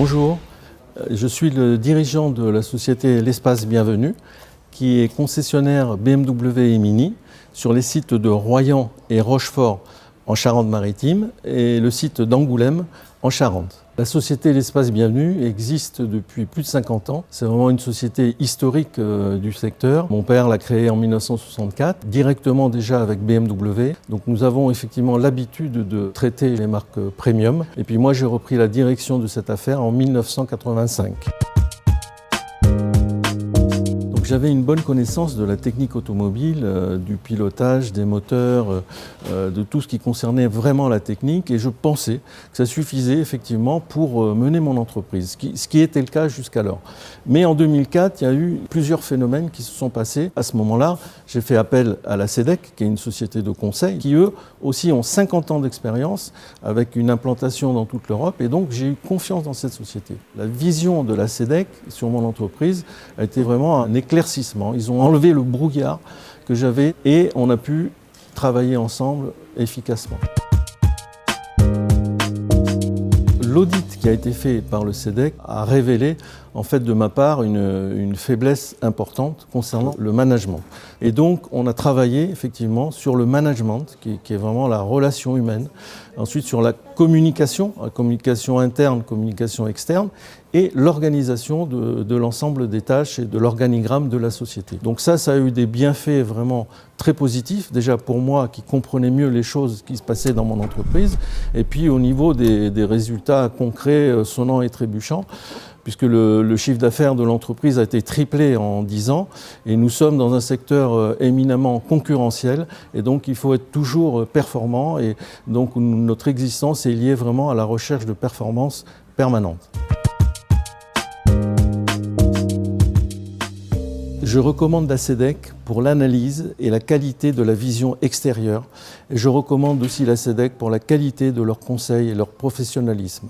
Bonjour, je suis le dirigeant de la société L'Espace Bienvenu qui est concessionnaire BMW et Mini sur les sites de Royan et Rochefort en Charente-Maritime et le site d'Angoulême en Charente. La société L'Espace Bienvenu existe depuis plus de 50 ans. C'est vraiment une société historique du secteur. Mon père l'a créée en 1964, directement déjà avec BMW. Donc nous avons effectivement l'habitude de traiter les marques premium. Et puis moi j'ai repris la direction de cette affaire en 1985. J'avais une bonne connaissance de la technique automobile, du pilotage, des moteurs, de tout ce qui concernait vraiment la technique et je pensais que ça suffisait effectivement pour mener mon entreprise, ce qui était le cas jusqu'alors. Mais en 2004, il y a eu plusieurs phénomènes qui se sont passés. À ce moment-là, j'ai fait appel à la CEDEC, qui est une société de conseil, qui eux aussi ont 50 ans d'expérience avec une implantation dans toute l'Europe et donc j'ai eu confiance dans cette société. La vision de la CEDEC sur mon entreprise a été vraiment un éclaircissement. Ils ont enlevé le brouillard que j'avais et on a pu travailler ensemble efficacement. L'audit qui a été fait par le CEDEC a révélé en fait de ma part une faiblesse importante concernant le management. Et donc on a travaillé effectivement sur le management qui est vraiment la relation humaine, ensuite sur la communication interne, communication externe et l'organisation de l'ensemble des tâches et de l'organigramme de la société. Donc ça a eu des bienfaits vraiment très positifs, déjà pour moi qui comprenais mieux les choses qui se passaient dans mon entreprise et puis au niveau des résultats concrets, sonnants et trébuchants, puisque le chiffre d'affaires de l'entreprise a été triplé en 10 ans et nous sommes dans un secteur éminemment concurrentiel et donc il faut être toujours performant et donc notre existence est liée vraiment à la recherche de performance permanente. Je recommande la CEDEC pour l'analyse et la qualité de la vision extérieure et je recommande aussi la CEDEC pour la qualité de leurs conseils et leur professionnalisme.